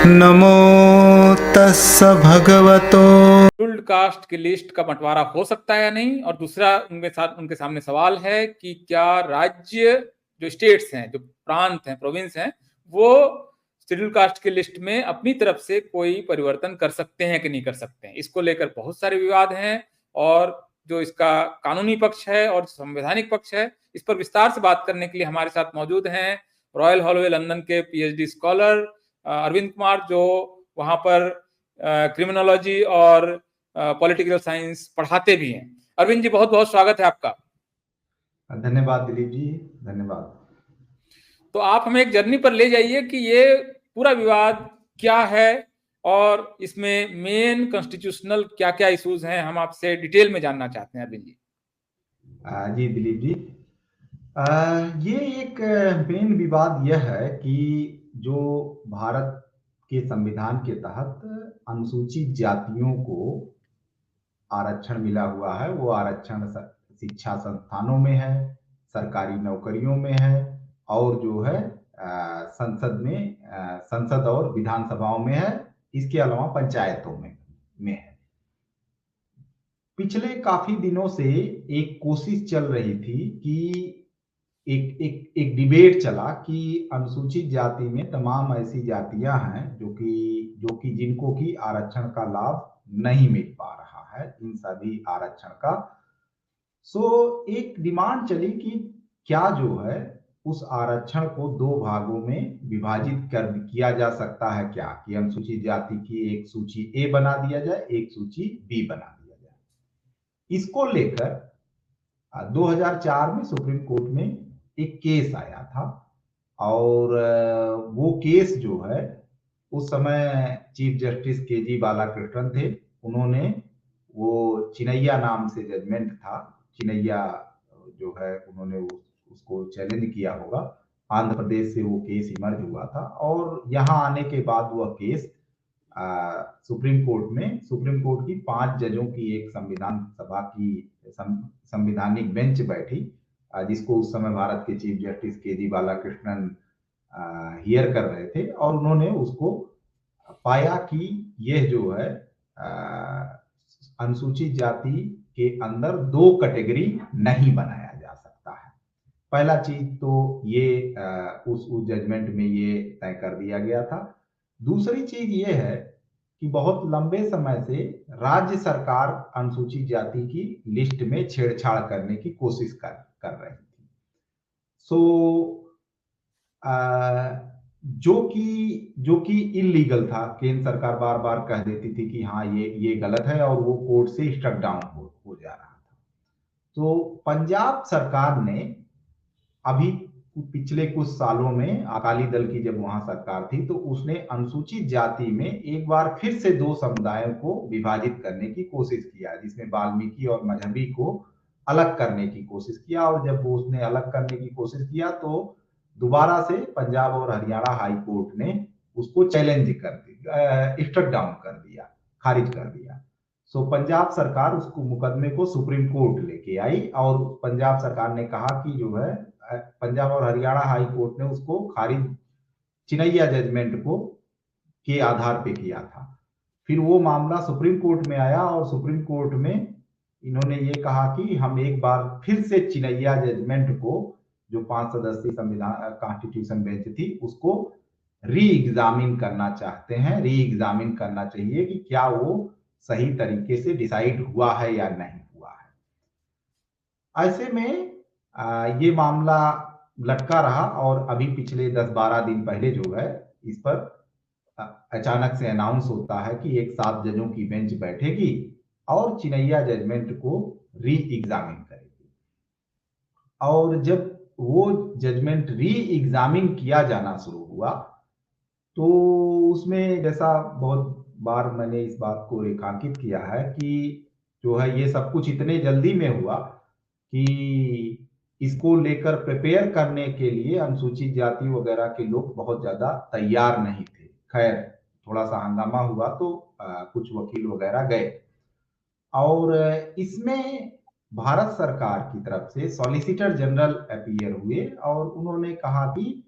नमो तस्स भगवतो। Scheduled caste की list का बंटवारा हो सकता है या नहीं, और दूसरा उनके सामने सवाल है कि क्या राज्य जो स्टेट्स हैं, जो प्रांत हैं, प्रोविंस हैं, वो शेड्यूल्ड कास्ट की लिस्ट में अपनी तरफ से कोई परिवर्तन कर सकते हैं कि नहीं कर सकते हैं। इसको लेकर बहुत सारे विवाद हैं, और जो इसका कानूनी पक्ष है और संवैधानिक पक्ष है, इस पर विस्तार से बात करने के लिए हमारे साथ मौजूद हैं रॉयल हॉलोवे लंदन के पीएचडी स्कॉलर अरविंद कुमार, जो वहां पर क्रिमिनोलॉजी और पॉलिटिकल साइंस पढ़ाते भी हैं। अरविंद जी, बहुत बहुत स्वागत है आपका। धन्यवाद दिलीप जी, धन्यवाद। तो आप हमें एक जर्नी पर ले जाइए कि ये पूरा विवाद क्या है और इसमें मेन कॉन्स्टिट्यूशनल क्या क्या इश्यूज हैं, हम आपसे डिटेल में जानना चाहते हैं अरविंद जी। जी दिलीप जी, ये एक मेन विवाद यह है कि जो भारत के संविधान के तहत अनुसूचित जातियों को आरक्षण मिला हुआ है, वो आरक्षण शिक्षा संस्थानों में है, सरकारी नौकरियों में है, और जो है संसद और विधानसभाओं में है, इसके अलावा पंचायतों में है। पिछले काफी दिनों से एक कोशिश चल रही थी कि एक डिबेट चला कि अनुसूचित जाति में तमाम ऐसी जातियां हैं जो कि जिनको की आरक्षण का लाभ नहीं मिल पा रहा है, इन सभी आरक्षण का। सो एक डिमांड चली कि क्या जो है उस आरक्षण को दो भागों में विभाजित किया जा सकता है, क्या कि अनुसूचित जाति की एक सूची ए बना दिया जाए, एक सूची बी बना दिया जाए। इसको लेकर 2004 में सुप्रीम कोर्ट में एक केस आया था, और वो केस जो है उस समय चीफ जस्टिस केजी बालाकृष्णन थे। उन्होंने वो चिनैया नाम से जजमेंट था, चिनैया जो है उन्होंने उसको चैलेंज किया होगा। आंध्र प्रदेश से वो केस इमर्ज हुआ था, और यहाँ आने के बाद वह केस सुप्रीम कोर्ट की 5 जजों की एक संविधान सभा की संविधानिक बेंच बैठी, जिसको उस समय भारत के chief justice KG Balakrishnan here कर रहे थे, और उन्होंने उसको पाया कि यह जो है अनुसूचित जाति के अंदर 2 कैटेगरी नहीं बनाया जा सकता है। पहला चीज तो ये उस जजमेंट में ये तय कर दिया गया था। दूसरी चीज ये है कि बहुत लंबे समय से राज्य सरकार अनुसूचित जाति की लिस्ट में छेड़छाड़ करने की कोशिश कर रही थी। सो जो कि इलीगल था, केंद्र सरकार बार बार कह देती थी कि हाँ ये गलत है, और वो कोर्ट से स्ट्रक डाउन हो जा रहा था। तो पंजाब सरकार ने अभी पिछले कुछ सालों में, अकाली दल की जब वहां सरकार थी, तो उसने अनुसूचित जाति में एक बार फिर से 2 समुदायों को विभाजित करने की कोशिश किया, जिसमें वाल्मीकि और मजहबी को अलग करने की कोशिश किया। और जब वो उसने अलग करने की कोशिश किया तो दोबारा से पंजाब और हरियाणा हाई कोर्ट ने उसको चैलेंज कर दिया, स्ट्रक डाउन कर दिया, खारिज कर दिया। सो पंजाब सरकार उसको मुकदमे को सुप्रीम कोर्ट लेके आई, और पंजाब सरकार ने कहा कि जो है पंजाब और हरियाणा हाई कोर्ट ने उसको खारिज चिनैया जजमेंट को के आधार पे किया था। फिर वो मामला सुप्रीम कोर्ट में आया, और सुप्रीम कोर्ट में इन्होंने ये कहा कि हम एक बार फिर से चिनैया जजमेंट को, जो 5 सदस्यीय संविधान कॉन्स्टिट्यूशन बेंच थी, उसको री एग्जामिन करना चाहते हैं, री एग्जामिन करना चाहिए कि क्या वो सही तरीके से डिसाइड हुआ है या नहीं हुआ है। ऐसे में ये मामला लटका रहा, और अभी पिछले 10-12 दिन पहले जो है इस पर अचानक से अनाउंस होता है कि एक 7 जजों की बेंच बैठेगी और चिनैया जजमेंट को री एग्जामिन करेगी। और जब वो जजमेंट री एग्जामिन किया जाना शुरू हुआ, तो उसमें जैसा बहुत बार मैंने इस बात को रेखांकित किया है कि जो है ये सब कुछ इतने जल्दी में हुआ कि इसको लेकर प्रिपेयर करने के लिए अनुसूचित जाति वगैरह के लोग बहुत ज्यादा तैयार नहीं थे। खैर, थोड़ा सा हंगामा हुआ तो कुछ वकील वगैरह गए, और इसमें भारत सरकार की तरफ से सॉलिसिटर जनरल अपीयर हुए, और उन्होंने कहा कि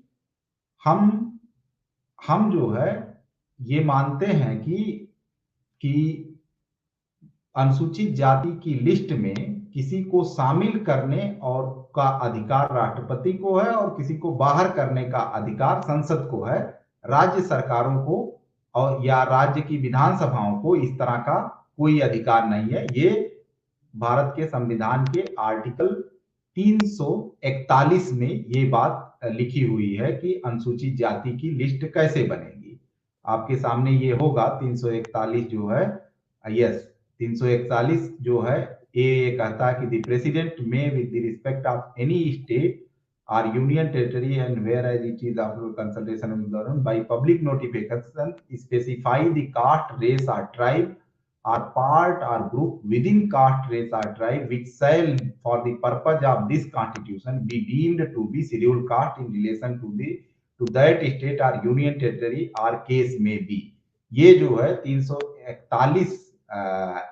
हम जो है ये मानते हैं कि अनुसूचित जाति की लिस्ट में किसी को शामिल करने और का अधिकार राष्ट्रपति को है और किसी को बाहर करने का अधिकार संसद को है। राज्य सरकारों को और या राज्य की विधानसभाओं को इस तरह का कोई अधिकार नहीं है। ये भारत के संविधान के आर्टिकल 341 में ये बात लिखी हुई है कि अनुसूचित जाति की लिस्ट कैसे बनेगी। आपके सामने ये होगा 341 जो है, यस 341 जो है, ये कहता है कि द प्रेसिडेंट में with the respect of any state or union territory and whereas it is after consultation with the government by public notification specify the caste, race or tribe or part or group within caste, race or tribe which shall for the purpose of this constitution be deemed to be scheduled caste in relation to that state or union territory or case may be। ये जो है 341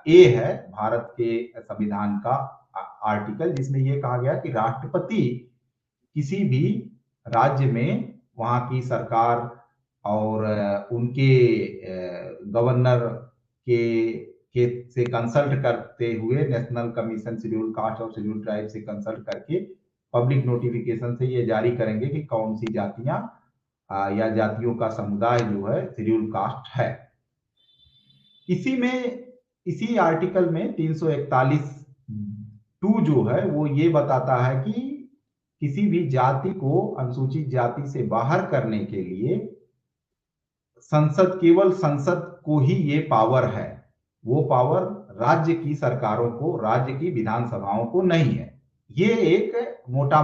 ए है भारत के संविधान का article, जिसमें ये कहा गया कि राष्ट्रपति किसी भी राज्य में वहां की सरकार और उनके गवर्नर के से कंसल्ट करते हुए नेशनल कमीशन शेड्यूल कास्ट और शेड्यूल ट्राइब से कंसल्ट करके पब्लिक नोटिफिकेशन से ये जारी करेंगे कि कौन सी जातियां या जातियों का समुदाय जो है शेड्यूल कास्ट है। इसी आर्टिकल में 341(2) जो है वो ये बताता है कि किसी भी जाति को अनुसूचित जाति से बाहर करने के लिए केवल संसद को ही ये पावर है। वो पावर राज्य की सरकारों को, राज्य की विधानसभाओं को नहीं है। ये एक मोटा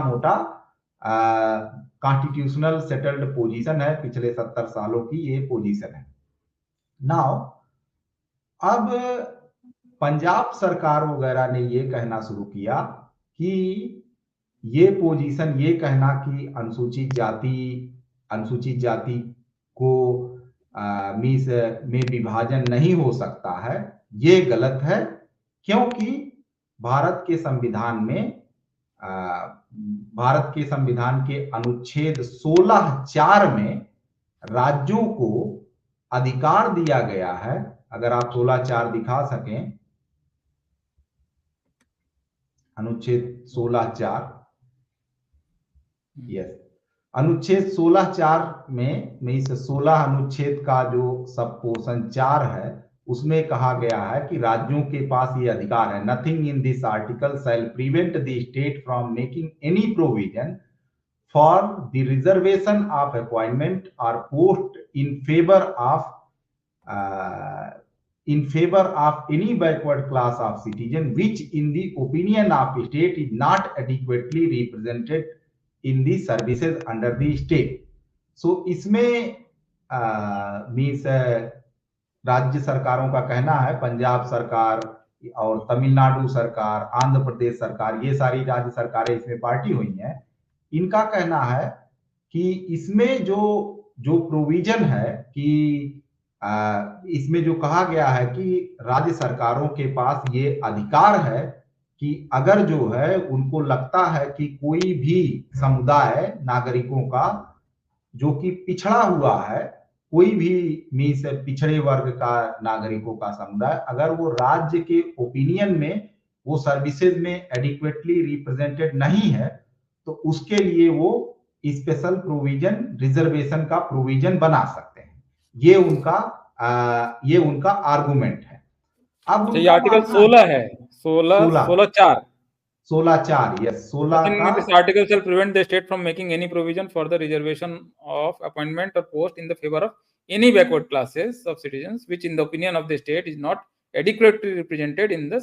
कॉन्स्टिट्यूशनल सेटल्ड पोजीशन है, पिछले 70 सालों की ये पोजीशन है। नाउ अब पंजाब सरकार वगैरह ने ये कहना शुरू किया कि ये पोजीशन, ये कहना कि अनुसूचित जाति को मीस में विभाजन नहीं हो सकता है, ये गलत है, क्योंकि भारत के संविधान के अनुच्छेद 16(4) में राज्यों को अधिकार दिया गया है। अगर आप 16(4) दिखा सकें, अनुच्छेद 16(4), यस, अनुच्छेद 16(4) में इस 16 अनुच्छेद का जो सब पोर्शन 4 है उसमें कहा गया है कि राज्यों के पास ये अधिकार है। Nothing in this article shall prevent the state from making any provision for the reservation of appointment or post in favour of any backward class of citizen which in the opinion of state is not adequately represented in the services under the state. So इसमें means राज्य सरकारों का कहना है, पंजाब सरकार और तमिलनाडु सरकार, आंध्र प्रदेश सरकार, ये सारी राज्य सरकारें इसमें पार्टी हुई हैं। इनका कहना है कि इसमें जो प्रोविजन है कि इसमें जो कहा गया है कि राज्य सरकारों के पास ये अधिकार है कि अगर जो है उनको लगता है कि कोई भी समुदाय नागरिकों का जो कि पिछड़ा हुआ है, कोई भी मीन्स पिछड़े वर्ग का नागरिकों का समुदाय, अगर वो राज्य के ओपिनियन में वो सर्विसेज में एडिक्वेटली रिप्रेजेंटेड नहीं है, तो उसके लिए वो स्पेशल प्रोविजन, रिजर्वेशन का प्रोविजन बना सकते हैं। ये उनका आर्गुमेंट है। अब ये आर्टिकल 16 है, 16(4), यस, 16 का this article shall prevent the state from making any provision for the reservation of appointment or post in the favor of any backward classes of citizens which in the opinion of the state is not adequately represented in the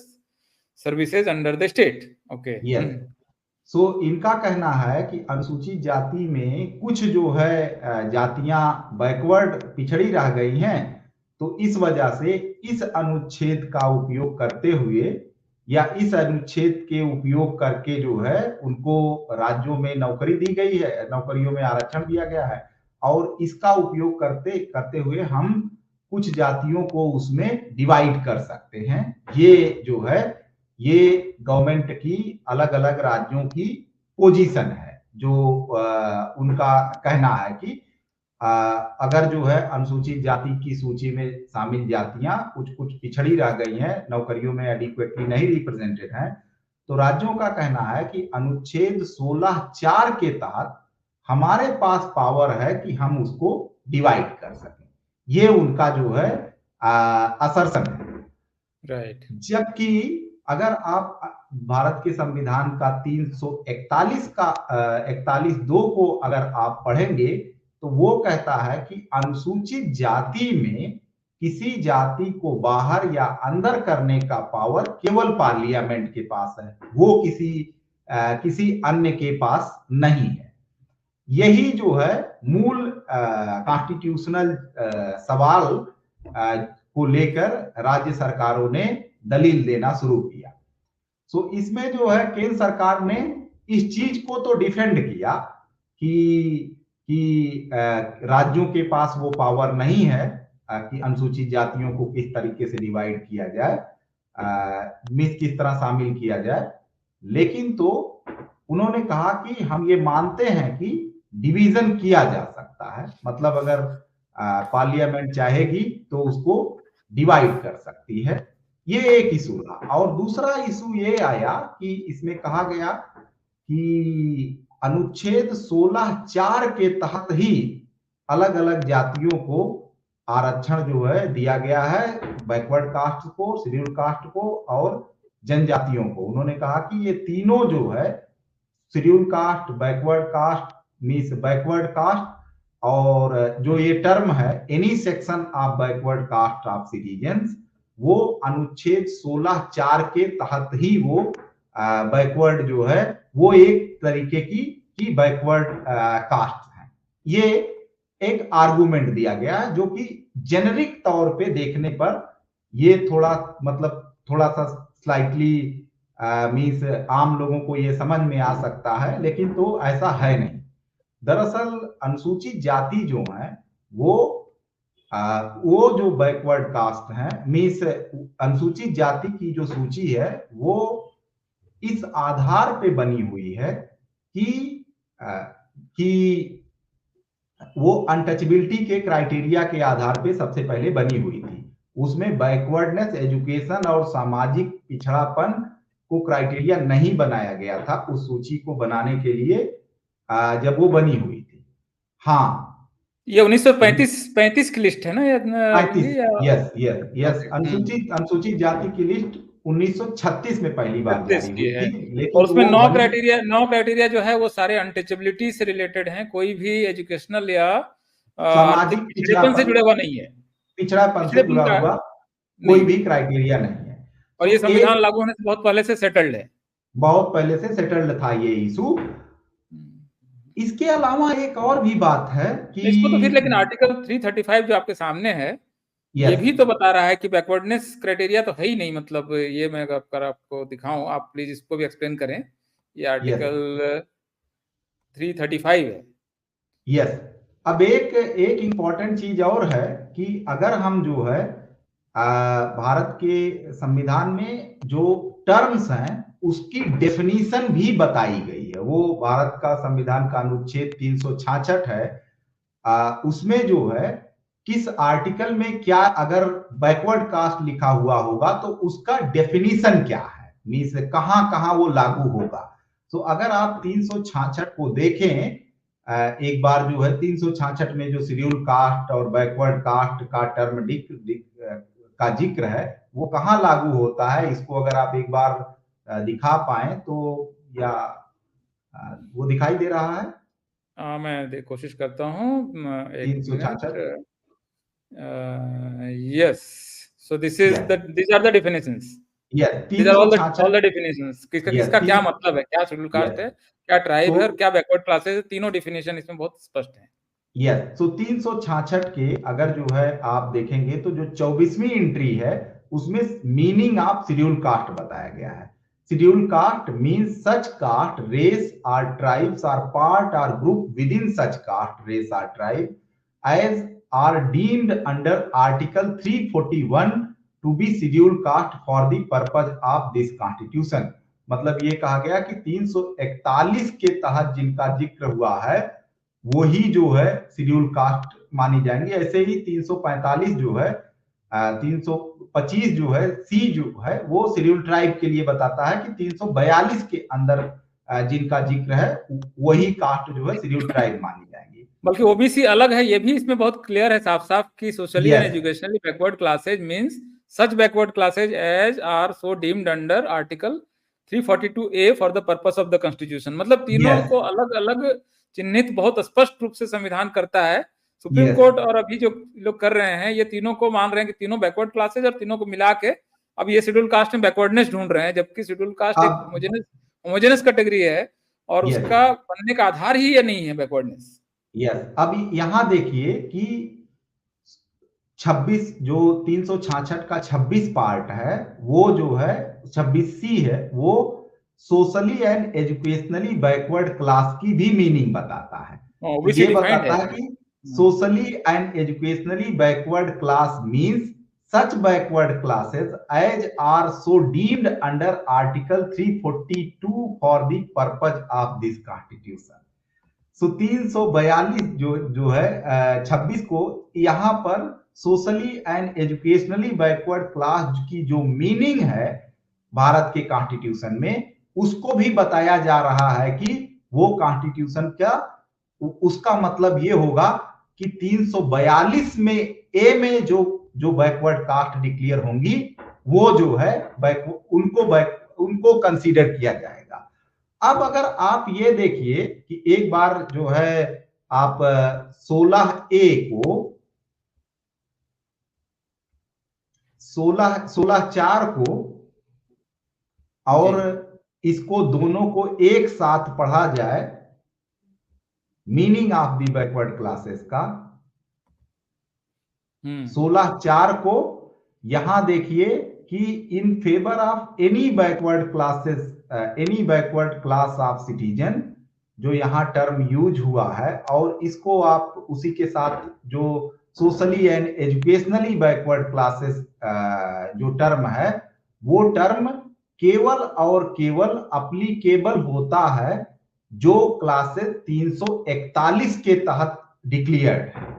services under the state। okay, yes। सो इनका कहना है कि अनुसूचित जाति में कुछ जो है जातियां बैकवर्ड, पिछड़ी रह गई हैं, तो इस वजह से इस अनुच्छेद का उपयोग करते हुए या इस अनुच्छेद के उपयोग करके जो है उनको राज्यों में नौकरी दी गई है, नौकरियों में आरक्षण दिया गया है, और इसका उपयोग करते हुए हम कुछ जातियों को उसमें डिवाइड कर सकते हैं। ये जो है ये गवर्नमेंट की अलग अलग राज्यों की पोजीशन है, जो उनका कहना है कि अगर जो है अनुसूचित जाति की सूची में शामिल जातियां कुछ कुछ पिछड़ी रह गई हैं, नौकरियों में एडिक्वेटली नहीं रिप्रेजेंटेड हैं, तो राज्यों का कहना है कि अनुच्छेद 16(4) के तहत हमारे पास पावर है कि हम उसको डिवाइड कर सकें। ये उनका जो है असर्शन है। राइट। जबकि अगर आप भारत के संविधान का 341 का 41(2) को अगर आप पढ़ेंगे तो वो कहता है कि अनुसूचित जाति में किसी जाति को बाहर या अंदर करने का पावर केवल पार्लियामेंट के पास है, वो किसी अन्य के पास नहीं है। यही जो है मूल कॉन्स्टिट्यूशनल सवाल को लेकर राज्य सरकारों ने दलील देना शुरू किया। सो इसमें जो है केंद्र सरकार ने इस चीज को तो डिफेंड किया कि राज्यों के पास वो पावर नहीं है कि अनुसूचित जातियों को किस तरीके से डिवाइड किया जाए, किस तरह शामिल किया जाए, लेकिन तो उन्होंने कहा कि हम ये मानते हैं कि डिवीजन किया जा सकता है, मतलब अगर पार्लियामेंट चाहेगी तो उसको डिवाइड कर सकती है। ये एक इशू था। और दूसरा इशू ये आया कि इसमें कहा गया कि अनुच्छेद 16(4) के तहत ही अलग अलग जातियों को आरक्षण जो है दिया गया है, बैकवर्ड कास्ट को, शेड्यूल कास्ट को और जनजातियों को। उन्होंने कहा कि ये तीनों जो है schedule cast, backward caste means backward caste, और जो ये टर्म है any section of backward caste of citizens, वो अनुच्छेद 16(4) के तहत ही वो बैकवर्ड जो है वो एक तरीके की बैकवर्ड कास्ट है। ये एक आर्गुमेंट दिया गया जो कि जेनरिक तौर पे देखने पर ये थोड़ा सा स्लाइटली मीन्स आम लोगों को ये समझ में आ सकता है, लेकिन तो ऐसा है नहीं। दरअसल अनुसूचित जाति जो है वो जो बैकवर्ड कास्ट है मीन्स अनुसूचित जाति की जो सूची है वो इस आधार पे बनी हुई है कि वो अनटचेबिलिटी के क्राइटेरिया के आधार पे सबसे पहले बनी हुई थी। उसमें बैकवर्डनेस, एजुकेशन और सामाजिक पिछड़ापन को क्राइटेरिया नहीं बनाया गया था उस सूची को बनाने के लिए जब वो बनी हुई थी। हाँ, ये 1935 की लिस्ट है ना? यस। अनुसूचित जाति की लिस्ट 1936 में पहली बार जारी हुई थी, लेकिन और उसमें 9 क्राइटेरिया जो है वो सारे अनटचेबिलिटी से रिलेटेड हैं, कोई भी एजुकेशनल या सामाजिक पिछड़ापन से जुड़ा हुआ नहीं है। पिछड़ापन से जुड़ा हुआ कोई भी क्राइटेरिया नहीं है। और ये संविधान लागू होने से बहुत पहले से सेटल्ड है, बहुत पहले से सेटल्ड था ये इशू। इसके अलावा एक और भी बात है कि इसको तो फिर लेकिन आर्टिकल 335 जो आपके सामने है ये भी तो बता रहा है कि बैकवर्डनेस क्राइटेरिया तो है ही नहीं। मतलब ये मैं अगर आपको दिखाऊं, आप प्लीज इसको भी एक्सप्लेन करें। ये आर्टिकल 335 है। यस। अब एक इंपॉर्टेंट चीज और है कि अगर हम जो है भारत के संविधान में जो टर्म्स हैं उसकी डेफिनीशन भी बताई गई है। वो भारत का संविधान का अनुच्छेद 366 है, उसमें जो है किस आर्टिकल में क्या अगर बैकवर्ड कास्ट लिखा हुआ होगा तो उसका डेफिनीशन क्या है, मीन्स कहां कहां वो लागू होगा। तो अगर आप 366 को देखें एक बार जो है 366 में जो शेड्यूल कास्ट और बैकवर्ड कास्ट का टर्म का जिक्र है वो कहां लागू होता है, इसको अगर आप एक बार दिखा पाए तो, या वो दिखाई दे रहा है? मैं कोशिश करता हूँ। 366 yes, so these are the definitions. Yes, these are all the definitions. किसका क्या मतलब है, क्या शेड्यूल कास्ट है, क्या ट्राइब है, क्या बैकवर्ड क्लासेस है, तीनों डेफिनेशन इसमें बहुत स्पष्ट है। यस, तो 366 के अगर जो है आप देखेंगे तो जो 24वीं एंट्री है उसमें मीनिंग ऑफ शेड्यूल कास्ट बताया गया है। Schedule caste means such caste, race or tribes are part or group within such caste, race or tribe as are deemed under Article 341 to be scheduled caste for the purpose of this constitution। मतलब ये कहा गया कि 341 के तहत जिनका जिक्र हुआ है वही जो है शेड्यूल कास्ट मानी जाएंगी। ऐसे ही 345 जो है 325 जो है सी जो है वो शेड्यूल ट्राइब के लिए बताता है कि 342 के अंदर जिनका जिक्र है वही कास्ट जो है शेड्यूल ट्राइब मानी जाएंगी। बल्कि ओबीसी अलग है, ये भी इसमें बहुत क्लियर है साफ साफ कि socially and Yes. Educationally backward classes means such backward classes as are so deemed under article 342A for the purpose of the constitution. मतलब तीनों Yes. को अलग अलग चिन्हित बहुत स्पष्ट रूप से संविधान करता है। Supreme Yes. कोर्ट और अभी जो लोग कर रहे हैं ये तीनों को मान रहे हैं कि तीनों बैकवर्ड क्लासेज, और तीनों को मिला के अब ये शेड्यूल कास्ट में बैकवर्डनेस ढूंढ रहे हैं, जबकि शेड्यूल कास्ट एक होमोजेनस कैटेगरी है और Yes. उसका बनने का आधार ही ये नहीं है बैकवर्डनेस। यस, अब यहां देखिए कि 26 जो 366 का 26 पार्ट है वो जो है 26C है वो socially and educationally backward class की भी मीनिंग बताता है। ओबीसी ये डिफाइंड बताता है कि socially and educationally backward class means such backward classes as are so deemed under article 342 for the purpose of this constitution। सो 342 जो है 26 को यहाँ पर socially and educationally backward class की जो मीनिंग है भारत के कॉन्स्टिट्यूशन में उसको भी बताया जा रहा है कि वो कॉन्स्टिट्यूशन का उसका मतलब ये होगा कि 342 में ए में जो बैकवर्ड कास्ट डिक्लेयर होंगी वो जो है उनको कंसीडर किया जाएगा। अब अगर आप ये देखिए कि एक बार जो है आप 16A को 16(4) को और इसको दोनों को एक साथ पढ़ा जाए meaning of the backward classes का 16(4) को यहां देखिए कि इन favour of any backward classes any backward class of citizen जो यहां टर्म यूज हुआ है और इसको आप उसी के साथ जो socially and educationally backward classes जो टर्म है वो टर्म केवल और केवल अप्लीकेबल होता है जो क्लासेस 341 के तहत डिक्लेयर्ड है।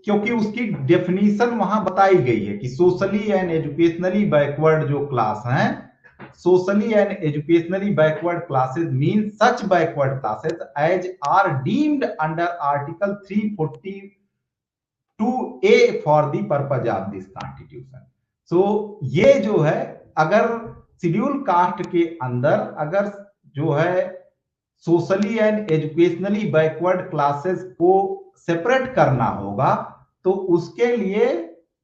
क्योंकि उसकी डेफिनेशन वहां बताई गई है कि सोशली एंड एजुकेशनली बैकवर्ड जो क्लास हैं socially and educationally backward classes mean such backward classes as are deemed under article 342A for the purpose of this constitution. So ये जो है अगर शेड्यूल कास्ट के अंदर अगर जो है socially and educationally backward classes को सेपरेट करना होगा तो उसके लिए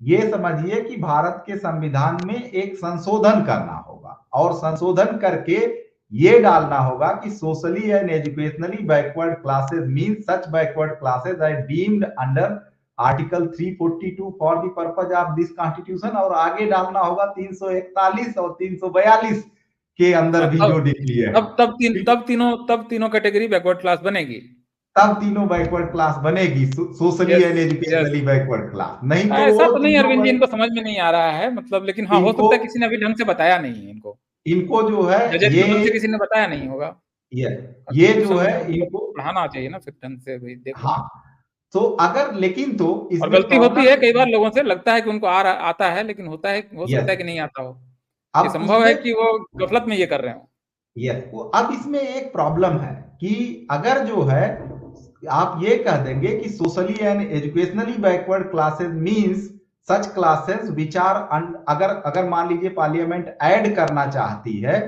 ये समझिए कि भारत के संविधान में एक संशोधन करना होगा और संशोधन करके ये डालना होगा कि socially and educationally backward classes mean such backward classes are deemed under article 342 for the purpose of this constitution और आगे डालना होगा 341 और 342 के अंदर भी जो डिक्लेयर तब तीनों कैटेगरी बैकवर्ड क्लास बनेगी, तब तीनों बैकवर्ड क्लास बनेगी socially and educationally backward class. नहीं तो ऐसा तो नहीं अरविंद जी, इनको समझ में नहीं आ रहा है मतलब, लेकिन हाँ हो सकता है किसी ने अभी ढंग से बताया नहीं है इनको जो है ये किसी ने बताया नहीं होगा ये जो है इनको पढ़ाना चाहिए ना फिर ढंग से भाई देखो। हाँ तो अगर लेकिन तो और गलती होती है कई बार लोगों से, लगता है कि उनको आता है लेकिन हो सकता है कि नहीं आता हो। ये संभव है कि वो गफलत में ये कर रहे हो। अब इसमें एक प्रॉब्लम है कि अगर जो है आप ये कह देंगे कि socially and educationally backward classes means such classes which are अगर मान लीजिए पार्लियामेंट ऐड करना चाहती है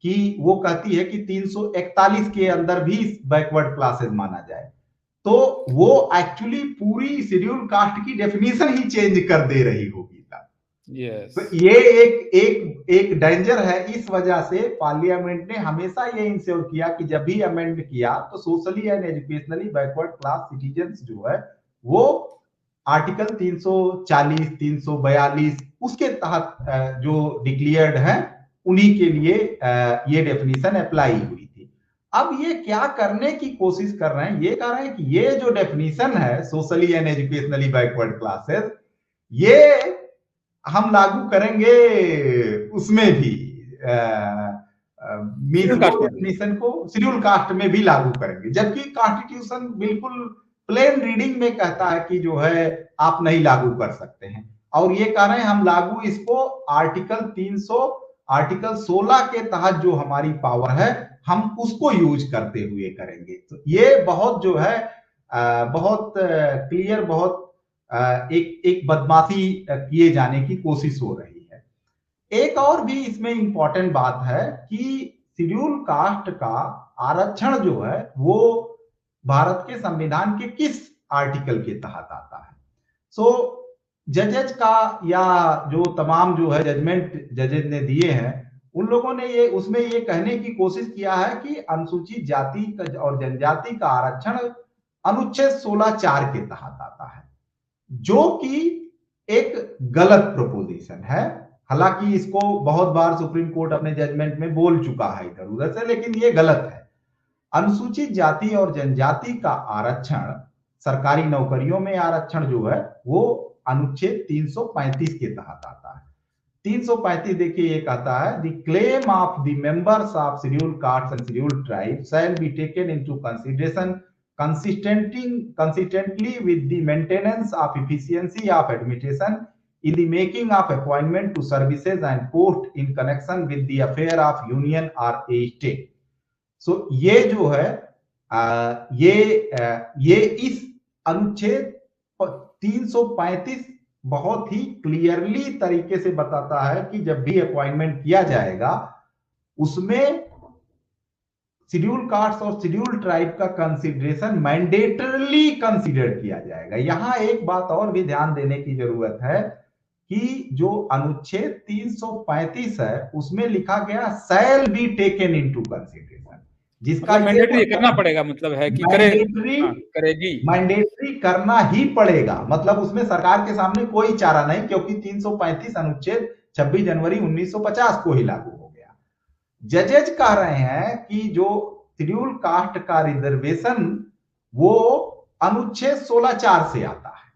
कि वो कहती है कि 341 के अंदर भी बैकवर्ड क्लासेस माना जाए तो वो एक्चुअली पूरी शेड्यूल कास्ट की डेफिनेशन ही चेंज कर दे रही होगी। तो ये एक डेंजर है। इस वजह से पार्लियामेंट ने हमेशा ये इंश्योर किया कि जब भी अमेंड किया तो socially and educationally backward class citizens जो है वो आर्टिकल 340 342 उसके तहत जो डिक्लेयर्ड है उन्हीं के लिए ये डेफिनेशन अप्लाई हुई थी। अब ये क्या करने की कोशिश कर रहे हैं, ये कह रहे हैं कि ये जो डेफिनेशन है socially and educationally backward classes ये हम लागू करेंगे उसमें भी मीन्स डेफिनेशन को शेड्यूल कास्ट में भी लागू करेंगे, जबकि कॉन्स्टिट्यूशन बिल्कुल प्लेन रीडिंग में कहता है कि जो है आप नहीं लागू कर सकते हैं, और ये कह रहे हैं हम लागू इसको आर्टिकल 16 के तहत जो हमारी पावर है हम उसको यूज करते हुए करेंगे। तो ये बहुत जो है बहुत क्लियर, बहुत एक बदमाशी किए जाने की कोशिश हो रही है। एक और भी इसमें इंपॉर्टेंट बात है कि शेड्यूल कास्ट का आरक्षण जो है वो भारत के संविधान के किस आर्टिकल के तहत आता है। सो जजेज का या जो तमाम जो है जजमेंट जजेज ने दिए हैं उन लोगों ने ये उसमें ये कहने की कोशिश किया है कि अनुसूचित जाति और जनजाति का आरक्षण अनुच्छेद 16(4) के तहत आता है, जो कि एक गलत प्रोपोजिशन है। हालांकि इसको बहुत बार सुप्रीम कोर्ट अपने जजमेंट में बोल चुका है इधर उधर से, लेकिन ये गलत है। अनुसूचित जाति और जनजाति का आरक्षण, सरकारी नौकरियों में आरक्षण जो है वो अनुच्छेद 335 के तहत आता है। 335 देखिए ये कहता है the claim of the members of schedule caste and schedule tribe shall be taken into consideration consistently with the maintenance of efficiency of administration in the making of appointment to services and post in connection with the affair of union or a state. So ये जो है ये इस अनुच्छेद 335 बहुत ही clearly तरीके से बताता है कि जब भी अपॉइंटमेंट किया जाएगा उसमें शेड्यूल कास्ट और शेड्यूल ट्राइब का कंसीडरेशन मैंडेटरली कंसीडर किया जाएगा। यहां एक बात और भी ध्यान देने की जरूरत है कि जो अनुच्छेद 335 है उसमें लिखा गया shall be taken into consideration, जिसका मैंडेटरी करना पड़ेगा, मतलब है कि करेगी, मैंडेटरी करना ही पड़ेगा। मतलब उसमें सरकार के सामने कोई चारा नहीं, क्योंकि 335 अनुच्छेद 26 जनवरी 1950 को ही लागू हो गया। जजेज कह रहे हैं कि जो शेड्यूल कास्ट का रिजर्वेशन वो अनुच्छेद 16(4) से आता है।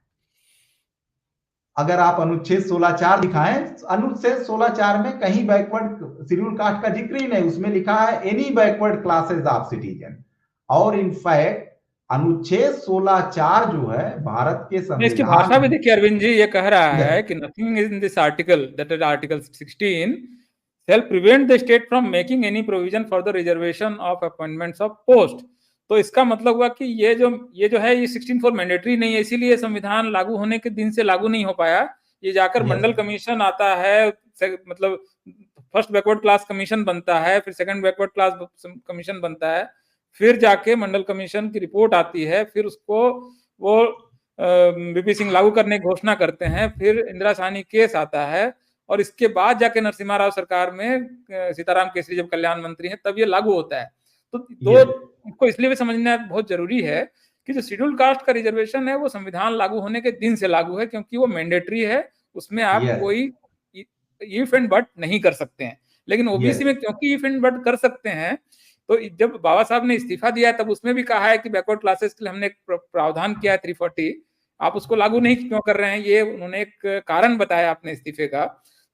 अगर आप अनुच्छेद 16(4) दिखाएं, अनुच्छेद 16(4) में कहीं बैकवर्ड शेड्यूल कास्ट का जिक्र ही नहीं, उसमें लिखा है any backward classes of citizen. और इनफैक्ट अनुच्छेद 16(4) जो है भारत के संविधान, इसकी भाषा भी देखिए अरविंद जी, ये कह रहा है कि nothing in this article, that is article 16, shall prevent the state from making any provision for the reservation of appointments of post। तो इसका मतलब हुआ कि ये जो है ये 16(4) मैंडेटरी नहीं है, इसीलिए संविधान लागू होने के दिन से लागू नहीं हो पाया। ये जाकर मंडल कमीशन आता है, मतलब फर्स्ट बैकवर्ड क्लास कमीशन बनता है, फिर सेकंड बैकवर्ड क्लास कमीशन बनता है, फिर जाके मंडल कमीशन की रिपोर्ट आती है, फिर उसको वो बीपी सिंह लागू करने की घोषणा करते हैं, फिर इंदिरा साहनी केस आता है, और इसके बाद जाके नरसिम्हा राव सरकार में सीताराम केसरी जब कल्याण मंत्री हैं तब ये लागू होता है। तो इसको इसलिए भी समझना बहुत जरूरी है कि जो शेड्यूल कास्ट का रिजर्वेशन है वो संविधान लागू होने के दिन से लागू है, क्योंकि वो मैंडेटरी है, उसमें आप कोई इफ एंड बट नहीं कर सकते हैं। लेकिन ओबीसी में क्योंकि इफ एंड बट कर सकते हैं, तो जब बाबा साहब ने इस्तीफा दिया तब उसमें भी कहा है कि बैकवर्ड क्लासेस के लिए हमने एक प्रावधान किया है 340, आप उसको लागू नहीं क्यों कर रहे हैं, ये उन्होंने एक कारण बताया अपने इस्तीफे का।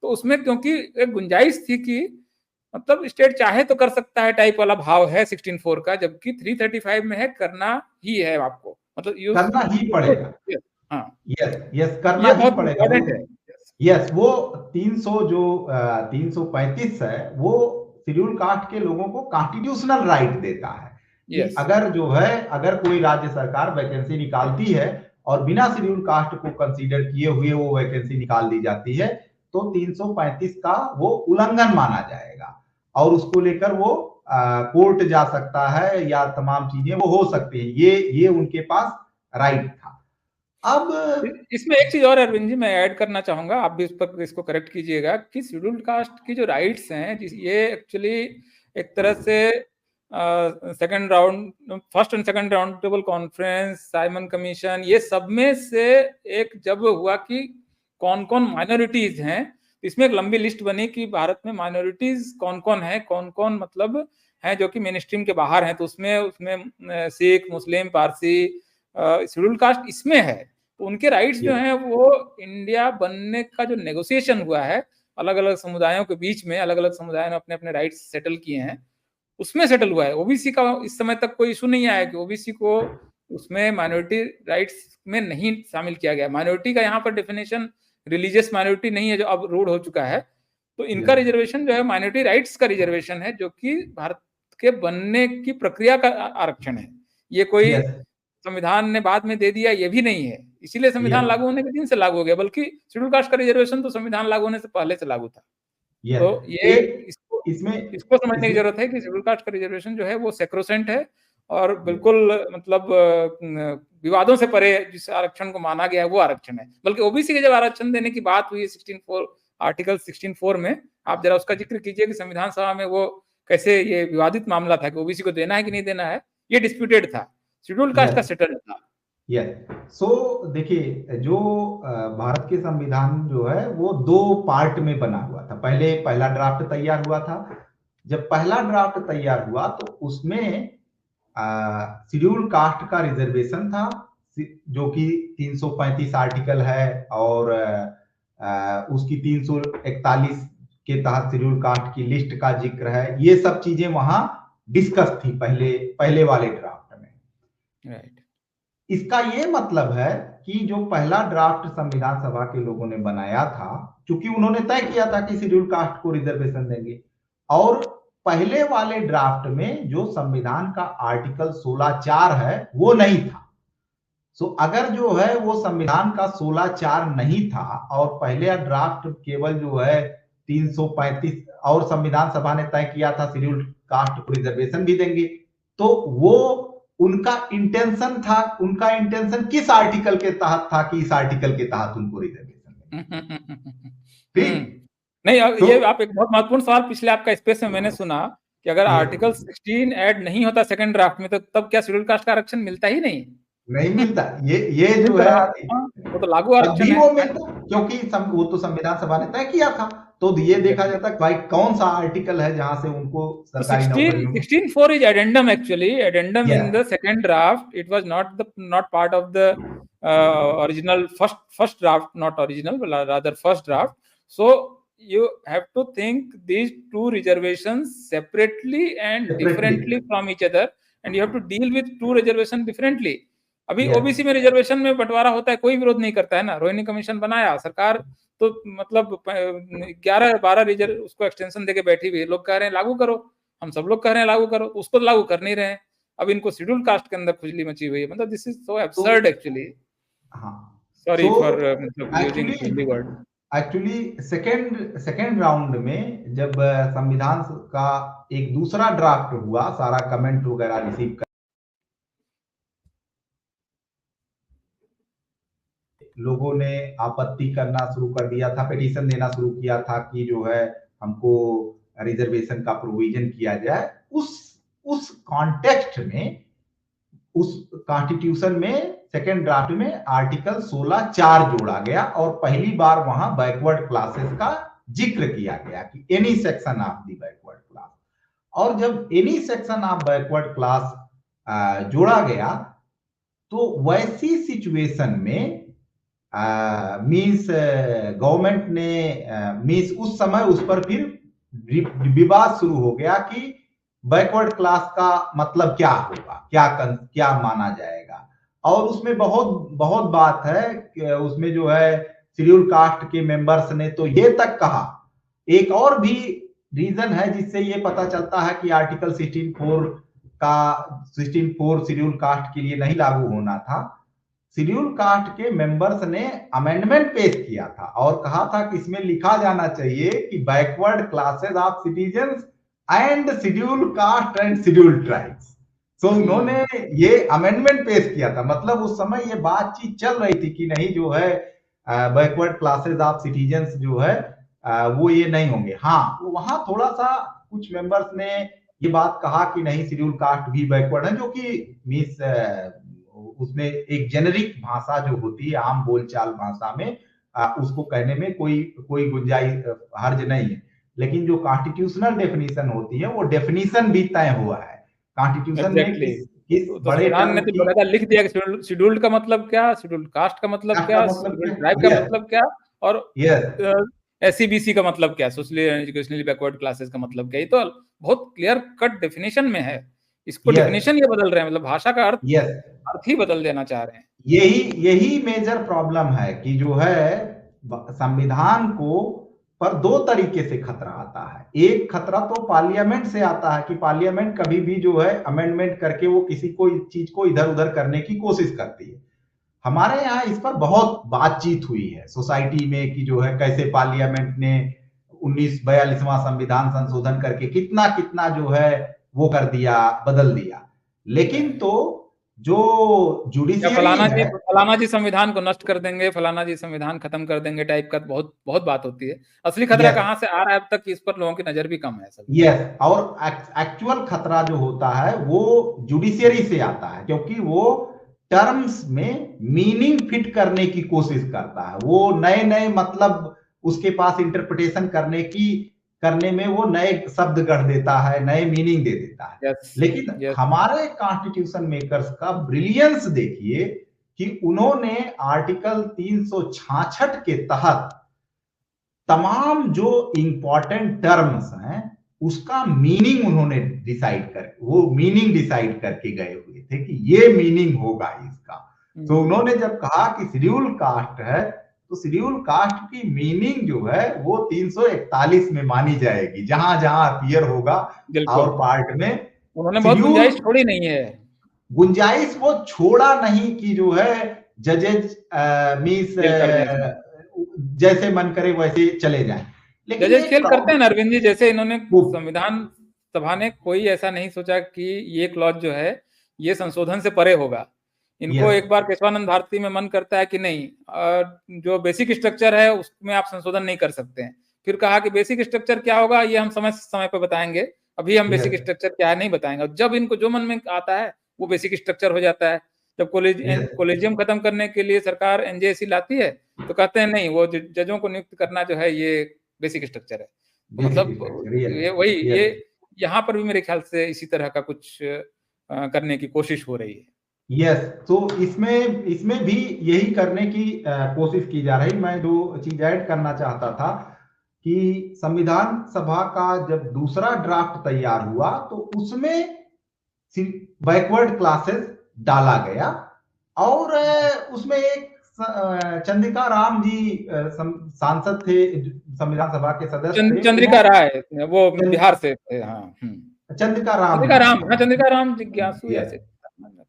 तो उसमें क्योंकि एक गुंजाइश थी कि मतलब स्टेट चाहे तो कर सकता है टाइप वाला भाव है 16(4) का, जबकि 335 में है करना ही है आपको, मतलब करना ही पड़ेगा। हाँ यस करना ही पड़ेगा। यस वो 335 है वो शेड्यूल कास्ट के लोगों को कॉन्स्टिट्यूशनल राइट देता है कि अगर जो है अगर कोई राज्य सरकार वैकेंसी निकालती है और बिना शेड्यूल कास्ट को कंसीडर किए हुए वो वैकेंसी निकाल दी जाती है तो 335 का वो उल्लंघन माना जाएगा और उसको लेकर वो कोर्ट जा सकता है या तमाम चीजें वो हो सकती है। ये उनके पास राइट था। अब इसमें एक चीज और अरविंद जी मैं ऐड करना चाहूंगा, आप भी इस पर इसको करेक्ट कीजिएगा कि शेड्यूल कास्ट की जो राइट्स हैं ये एक्चुअली एक तरह से second round, first and second round table conference, Simon commission, ये सब में से एक जब हुआ कि कौन कौन माइनॉरिटीज हैं, इसमें एक लंबी लिस्ट बनी कि भारत में माइनॉरिटीज कौन कौन है, कौन कौन मतलब हैं जो कि मेन स्ट्रीम के बाहर हैं। तो उसमें सिख, मुस्लिम, पारसी, शेड्यूल कास्ट इसमें है। तो उनके राइट्स जो हैं वो इंडिया बनने का जो नेगोशिएशन हुआ है अलग अलग समुदायों के बीच में अलग अलग समुदायों ने अपने अपने राइट्स सेटल किए हैं, उसमें सेटल हुआ है। ओबीसी का इस समय तक कोई इशू नहीं आया कि ओबीसी को उसमें माइनॉरिटी राइट्स में नहीं शामिल किया गया। माइनॉरिटी का यहाँ पर डेफिनेशन रिलीजियस माइनॉरिटी नहीं है जो अब रूढ़ हो चुका है। तो इनका रिजर्वेशन जो है माइनॉरिटी राइट्स का रिजर्वेशन है, जो कि भारत के बनने की प्रक्रिया का आरक्षण है। ये कोई संविधान ने बाद में दे दिया ये भी नहीं है, इसीलिए संविधान लागू होने के दिन से लागू हो गया, बल्कि शेड्यूल कास्ट का रिजर्वेशन तो संविधान लागू होने से पहले से लागू था। तो ये इसको समझने की जरूरत है कि शेड्यूल कास्ट का रिजर्वेशन जो है वो सेक्रोसेंट है और बिल्कुल मतलब विवादों से परे जिस आरक्षण को माना गया है वो आरक्षण है। बल्कि ओबीसी के जब आरक्षण देने की बात हुई 16(4) आर्टिकल 16(4) में, आप जरा उसका जिक्र कीजिए कि संविधान सभा में वो कैसे ये विवादित मामला था कि ओबीसी को देना है कि नहीं देना है, ये डिस्प्यूटेड था, शेड्यूल कास्ट का सेटल था। सो देखिए, जो भारत के संविधान जो है वो 2 पार्ट में बना हुआ था। पहले पहला ड्राफ्ट तैयार हुआ था। जब पहला ड्राफ्ट तैयार हुआ तो उसमें शेड्यूल कास्ट का रिजर्वेशन था, जो कि 335 आर्टिकल है और उसकी 341 के तहत शेड्यूल कास्ट की लिस्ट का जिक्र है। ये सब चीजें वहां डिस्कस थी पहले वाले ड्राफ्ट में। राइट। इसका ये मतलब है कि जो पहला ड्राफ्ट संविधान सभा के लोगों ने बनाया था, क्योंकि उन्होंने तय किया था कि शेड्यूल कास्ट को रिजर्वेशन देंगे, और पहले वाले ड्राफ्ट में जो संविधान का आर्टिकल 16(4) है वो नहीं था। सो अगर जो है वो संविधान का 16(4) नहीं था और पहले ड्राफ्ट केवल जो है 335, और संविधान सभा ने तय किया था शेड्यूल कास्ट को रिजर्वेशन भी देंगे, तो वो उनका इंटेंशन किस आर्टिकल के तहत था कि इस आर्टिकल के तहत उनको रिजर्वेशन देंगे। नहीं, ये आप एक बहुत महत्वपूर्ण सवाल पिछले आपका स्पेस में मैंने सुना कि अगर आर्टिकल 16 ऐड नहीं होता सेकंड ड्राफ्ट में तो तब क्या शेड्यूल कास्ट का आरक्षण मिलता ही नहीं मिलता। ये जो है वो तो लागू आरक्षण है, वो मिलता, क्योंकि वो तो संविधान सभा ने तय किया था। तो ये देखा जाता है भाई कौन सा आर्टिकल है जहां से उनको सरकारी नौकरी। 16(4) is addendum actually, addendum in the second draft. It was not part of the original first draft, not original but rather first draft. So you have to think these two reservations separately and differently from each other, and you have to deal with two reservations differently. अभी OBC में reservation में बंटवारा होता है, कोई विरोध नहीं करता है ना। रोहिणी कमीशन बनाया, सरकार तो मतलब 11-12 रिजर्व उसको एक्सटेंशन देके बैठी हुई है। लोग कह रहे हैं लागू करो, हम सब लोग कह रहे हैं लागू करो, उसको लागू कर नहीं रहे हैं। अब इनको शेड्यूल कास्ट के अंदर खुजली मची हुई है। मतलब this is so absurd actually. Sorry for using Hindi word. Actually second round में जब संविधान का एक दूसरा ड्राफ्ट हुआ, सारा कमेंट वगैरह रिसीव कर लोगों ने आपत्ति करना शुरू कर दिया था, पिटीशन देना शुरू किया था कि जो है हमको रिजर्वेशन का प्रोविजन किया जाए। उस कॉन्टेक्स्ट में, उस कॉन्स्टिट्यूशन में सेकेंड ड्राफ्ट में आर्टिकल 16(4) जोड़ा गया और पहली बार वहां बैकवर्ड क्लासेस का जिक्र किया गया कि any section of the backward class. और जब any section of backward class जोड़ा गया तो वैसी सिचुएशन में मीन्स गवर्नमेंट ने मीन्स उस समय उस पर फिर विवाद शुरू हो गया कि बैकवर्ड क्लास का मतलब क्या होगा, क्या माना जाएगा। और उसमें बहुत बात है कि उसमें जो है शेड्यूल कास्ट के मेंबर्स ने तो ये तक कहा, एक और भी रीजन है जिससे ये पता चलता है कि आर्टिकल 16(4) शेड्यूल कास्ट के लिए नहीं लागू होना था। शेड्यूल कास्ट के मेंबर्स ने अमेंडमेंट पेश किया था और कहा था कि इसमें लिखा जाना चाहिए कि backward classes of citizens and schedule caste and schedule tribes. तो उन्होंने ये अमेंडमेंट पेश किया था। मतलब उस समय ये बातचीत चल रही थी कि नहीं जो है बैकवर्ड क्लासेस ऑफ सिटीजन्स जो है वो ये नहीं होंगे। हाँ, वहां थोड़ा सा कुछ मेंबर्स ने ये बात कहा कि नहीं शेड्यूल कास्ट भी बैकवर्ड है, जो कि मीन्स उसमें एक जेनेरिक भाषा जो होती है, आम बोलचाल भाषा में उसको कहने में कोई गुंजाइश हर्ज नहीं है। लेकिन जो कॉन्स्टिट्यूशनल डेफिनेशन होती है वो डेफिनेशन भी तय हुआ है कॉन्स्टिट्यूशन में। किस बड़े ने तो बकायदा लिख दिया कि शेड्यूल्ड का मतलब क्या, शेड्यूल्ड कास्ट का मतलब क्या, शेड्यूल्ड ट्राइब का मतलब क्या, और SCBC का मतलब क्या है, सोशली एजुकेशनली बैकवर्ड क्लासेस का मतलब क्या है, तो बहुत क्लियर कट डेफिनेशन में है। इसको Yes. डेफिनेशन ये बदल रहे हैं, मतलब भाषा का यस, अर्थ ही बदल देना चाह रहे हैं। यही मेजर प्रॉब्लम है कि जो है संविधान को पर दो तरीके से खतरा आता है। एक खतरा तो पार्लियामेंट से आता है कि पार्लियामेंट कभी भी जो है अमेंडमेंट करके वो किसी को चीज को इधर उधर करने की कोशिश करती है। हमारे यहाँ इस पर बहुत बातचीत हुई है सोसाइटी में कि जो है कैसे पार्लियामेंट ने 1942वां संविधान संशोधन करके कितना कितना जो है वो कर दिया, बदल दिया। लेकिन तो जो जुडिशियरी है, फलाना जी संविधान को नष्ट कर देंगे, फलाना जी संविधान खत्म कर देंगे टाइप का बहुत बहुत बात होती है। असली खतरा कहाँ से आ रहा है अब तक, इस पर लोगों की नजर भी कम है। यस, और एक्चुअल खतरा जो होता है वो जुडिशियरी से आता है, क्योंकि वो टर्म्स में मीनिंग फिट करने की कोशिश करता है। वो नए नए मतलब उसके पास इंटरप्रिटेशन करने में वो नए शब्द गढ़ देता है, नए मीनिंग दे देता है। लेकिन हमारे कॉन्स्टिट्यूशन मेकर्स का ब्रिलियंस देखिए कि उन्होंने आर्टिकल 366 के तहत तमाम जो इंपॉर्टेंट टर्म्स हैं उसका मीनिंग उन्होंने मीनिंग डिसाइड करके गए हुए थे कि ये मीनिंग होगा इसका। तो उन्होंने जब कहा कि शेड्यूल कास्ट है, तो शेड्यूल कास्ट की मीनिंग जो है वो 341 में मानी जाएगी, जहां जहां अपीयर होगा और पार्ट में। उन्होंने बहुत गुंजाइश छोड़ी नहीं है, गुंजाइश वो छोड़ा नहीं कि जो है जजेज मींस जैसे मन करे वैसे चले जाएं। लेकिन जजेस खेल करते हैं ना अरविंद जी, जैसे इन्होंने संविधान सभा ने कोई ऐसा नहीं सोचा कि ये क्लॉज जो है ये संशोधन से परे होगा। इनको एक बार केशवानंद भारती में मन करता है कि नहीं, जो बेसिक स्ट्रक्चर है उसमें आप संशोधन नहीं कर सकते हैं। फिर कहा कि बेसिक स्ट्रक्चर क्या होगा ये हम समय पर बताएंगे, अभी हम बेसिक स्ट्रक्चर क्या है नहीं बताएंगे। जब इनको जो मन में आता है वो बेसिक स्ट्रक्चर हो जाता है। जब कॉलेजियम खत्म करने के लिए सरकार NJSC लाती है तो कहते हैं नहीं, वो जजों को नियुक्त करना जो है ये बेसिक स्ट्रक्चर है। तो मतलब ये यहाँ पर भी मेरे ख्याल से इसी तरह का कुछ करने की कोशिश हो रही है। यस, तो इसमें भी यही करने की कोशिश की जा रही। मैं दो चीज ऐड करना चाहता था कि संविधान सभा का जब दूसरा ड्राफ्ट तैयार हुआ तो उसमें बैकवर्ड क्लासेस डाला गया और उसमें एक चंद्रिका राम जी सांसद थे, संविधान सभा के सदस्य थे। चंद्रिका राय, वो बिहार से थे। हाँ, चंद्रिका राम जिज्ञासु ऐसे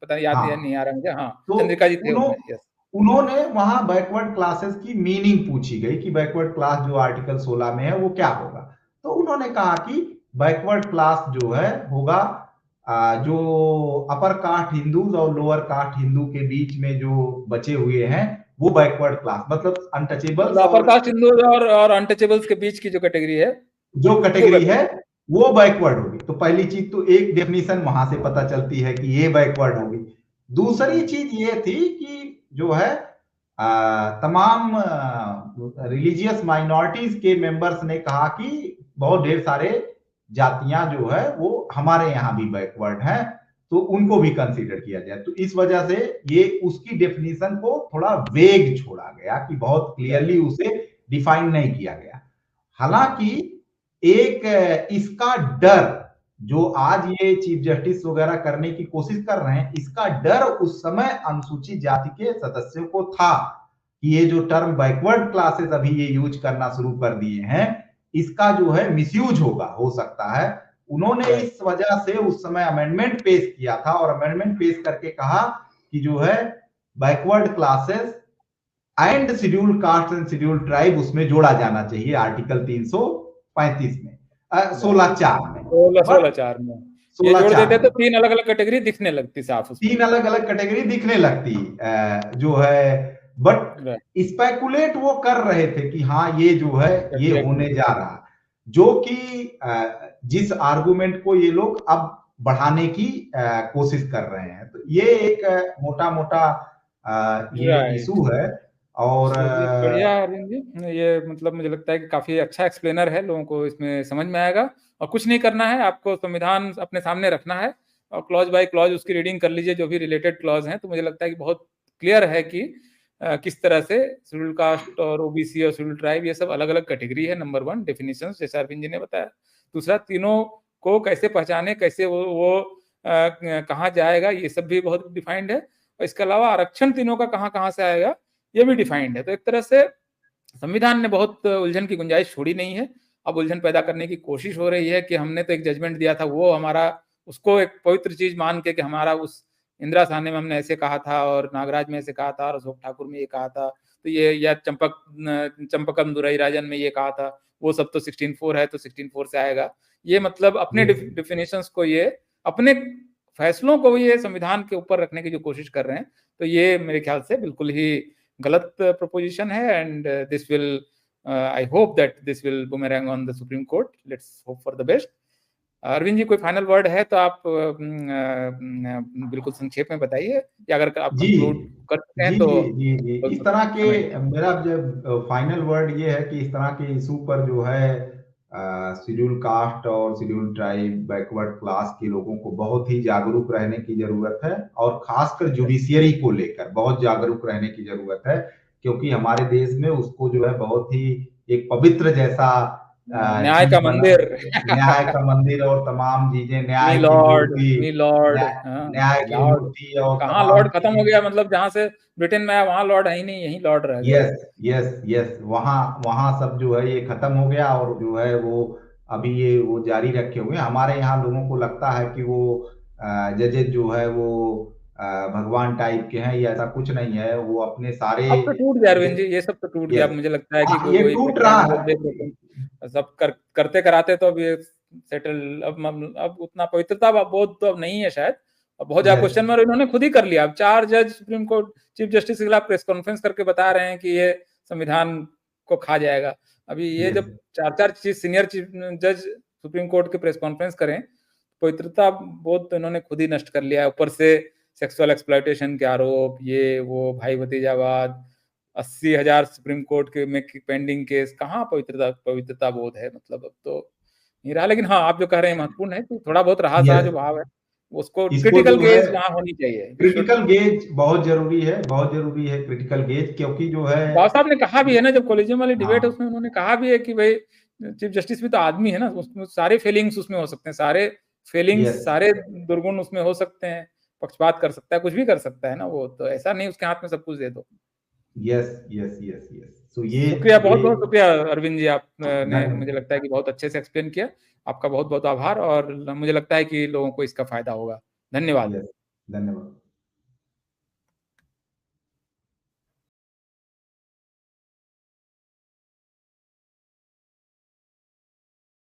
पता याद नहीं आ रहा मुझे। हाँ, तो चंद्रिका जी थे। उन्होंने वहां बैकवर्ड क्लासेस की मीनिंग पूछी गई कि बैकवर्ड क्लास जो आर्टिकल 16 में है वो क्या होगा। तो उन्होंने कहा कि बैकवर्ड क्लास जो है होगा जो अपर कास्ट हिंदूज और लोअर कास्ट हिंदू के बीच में जो बचे हुए हैं वो बैकवर्ड क्लास, मतलब अनटचेबल्स, अपर कास्ट हिंदूज और अनटचेबल्स के बीच की जो कैटेगरी है वो बैकवर्ड होगी। तो पहली चीज तो एक डेफिनेशन वहां से पता चलती है कि ये बैकवर्ड होगी। दूसरी चीज ये थी कि जो है तमाम रिलीजियस माइनॉरिटीज के मेंबर्स ने कहा कि बहुत ढेर सारे जातियां जो है वो हमारे यहाँ भी बैकवर्ड हैं, तो उनको भी कंसीडर किया जाए। तो इस वजह से ये उसकी डेफिनेशन को थोड़ा वेग छोड़ा गया कि बहुत क्लियरली उसे डिफाइन नहीं किया गया। हालांकि एक इसका डर जो आज ये चीफ जस्टिस वगैरह करने की कोशिश कर रहे हैं, इसका डर उस समय अनुसूचित जाति के सदस्यों को था कि ये जो टर्म बैकवर्ड क्लासेस अभी ये यूज करना शुरू कर दिए हैं इसका जो है मिसयूज हो सकता है। उन्होंने इस वजह से उस समय अमेंडमेंट पेश किया था और अमेंडमेंट पेश करके कहा कि जो है backward classes and scheduled caste and scheduled tribe उसमें जोड़ा जाना चाहिए आर्टिकल 335 में, 16(4) में। 16(4) में ये जोड़ देते तो तीन अलग अलग कैटेगरी दिखने लगती साफ, तीन अलग अलग कैटेगरी दिखने लगती जो है। बट स्पेकुलेट वो कर रहे थे कि हाँ ये जो है ये होने जा रहा, जो कि जिस आर्गुमेंट को ये लोग अब बढ़ाने की कोशिश कर रहे हैं। तो ये एक मोटा मोटा ये इशू है। और बढ़िया अरविंद जी, ये मतलब मुझे लगता है कि काफी अच्छा एक्सप्लेनर है, लोगों को इसमें समझ में आएगा। और कुछ नहीं करना है, आपको संविधान अपने सामने रखना है और क्लॉज बाय क्लॉज उसकी रीडिंग कर लीजिए, जो भी रिलेटेड क्लॉज हैं। तो मुझे लगता है कि बहुत क्लियर है कि किस तरह से शेड्यूल कास्ट और ओबीसी और शेड्यूल ट्राइब ये सब अलग अलग कैटेगरी है, नंबर 1 डेफिनेशन जैसे अरविंद जी ने बताया। दूसरा, तीनों को कैसे पहचाने, कैसे वो कहाँ जाएगा, ये सब भी बहुत डिफाइंड है। और इसके अलावा आरक्षण तीनों का कहाँ कहाँ से आएगा ये भी डिफाइंड है। तो एक तरह से संविधान ने बहुत उलझन की गुंजाइश छोड़ी नहीं है। अब उलझन पैदा करने की कोशिश हो रही है कि हमने तो एक जजमेंट दिया था, वो हमारा उसको एक पवित्र चीज मान के कि हमारा उस इंदिरा साहनी में हमने ऐसे कहा था और नागराज में ऐसे कहा था और अशोक ठाकुर में ये कहा था, तो ये या चंपकम दुराई राजन में ये कहा था, वो सब तो 16(4) है तो 16(4) से आएगा। ये मतलब अपने डिफिनेशंस को, ये अपने फैसलों को ये संविधान के ऊपर रखने की जो कोशिश कर रहे हैं, तो ये मेरे ख्याल से बिल्कुल ही गलत प्रपोजिशन है। And this will I hope that this will boomerang on the supreme court. Let's hope for the best. Arvind ji, कोई फाइनल वर्ड है तो आप बिल्कुल संक्षेप में बताइए, या अगर आप कंक्लूड कर सकते हैं तो। जी इस तरह के मेरा जब फाइनल वर्ड ये है कि इस तरह के इशू पर जो है शेड्यूल कास्ट और शेड्यूल ट्राइब बैकवर्ड क्लास के लोगों को बहुत ही जागरूक रहने की जरूरत है, और खासकर जुडिशियरी को लेकर बहुत जागरूक रहने की जरूरत है, क्योंकि हमारे देश में उसको जो है बहुत ही एक पवित्र जैसा न्याय का मंदिर न्याय का मंदिर और तमाम चीजें, न्याय की मूर्ति और कहाँ लॉर्ड खत्म हो गया, मतलब जहाँ से ब्रिटेन में आया वहां लॉर्ड है ही नहीं, यही लॉर्ड रह गया। यस वहां सब जो है ये खत्म हो गया, और जो है वो अभी ये वो जारी रखे हुए। हमारे यहाँ लोगों को लगता है कि वो जजेस जो है वो भगवान टाइप के हैं, ये ऐसा कुछ नहीं है। वो अपने सारे अब तो टूट गया अरविंद जी, ये सब तो टूट गया। मुझे लगता है कि ये टूट रहा है, सब करते कराते तो अब ये सेटल, अब उतना पवित्रता बोध तो अब नहीं है शायद, अब बहुत ज्यादा क्वेश्चन में इन्होंने खुद ही कर लिया। अब 4 जज सुप्रीम कोर्ट चीफ जस्टिस के खिलाफ प्रेस कॉन्फ्रेंस करके बता रहे हैं कि ये संविधान को खा जाएगा। अभी ये जब 4 सीनियर चीफ जज सुप्रीम कोर्ट के प्रेस कॉन्फ्रेंस करें, पवित्रता बोध तो इन्होंने खुद ही नष्ट कर लिया है। ऊपर से सेक्सुअल एक्सप्लॉयटेशन के आरोप, ये वो भाई भतीजावाद, 80,000 सुप्रीम कोर्ट के में पेंडिंग केस, कहाँ पवित्रता बोध है, मतलब अब तो नहीं रहा। लेकिन हाँ, आप जो कह रहे हैं महत्वपूर्ण है कि थोड़ा बहुत रहा जो भाव है उसको क्रिटिकल गेज वहां होनी चाहिए। क्रिटिकल गेज बहुत जरूरी है, बहुत जरूरी है क्रिटिकल गेज, क्योंकि जो है बाबा साहब ने कहा भी है ना, जब कॉलेजियम वाली डिबेट है उसमें उन्होंने कहा भी है कि भाई चीफ जस्टिस भी तो आदमी है ना, उसमें सारे फेलिंग्स उसमें हो सकते हैं, सारे फेलिंग्स सारे दुर्गुण उसमें हो सकते हैं, पक्षपात कर सकता है, कुछ भी कर सकता है ना वो, तो ऐसा नहीं उसके हाथ में सब कुछ दे दो। यस तो ये शुक्रिया, बहुत बहुत शुक्रिया अरविंद जी, आपने मुझे लगता है कि बहुत अच्छे से एक्सप्लेन किया। आपका बहुत बहुत आभार, और मुझे लगता है कि लोगों को इसका फायदा होगा। धन्यवाद। धन्यवाद।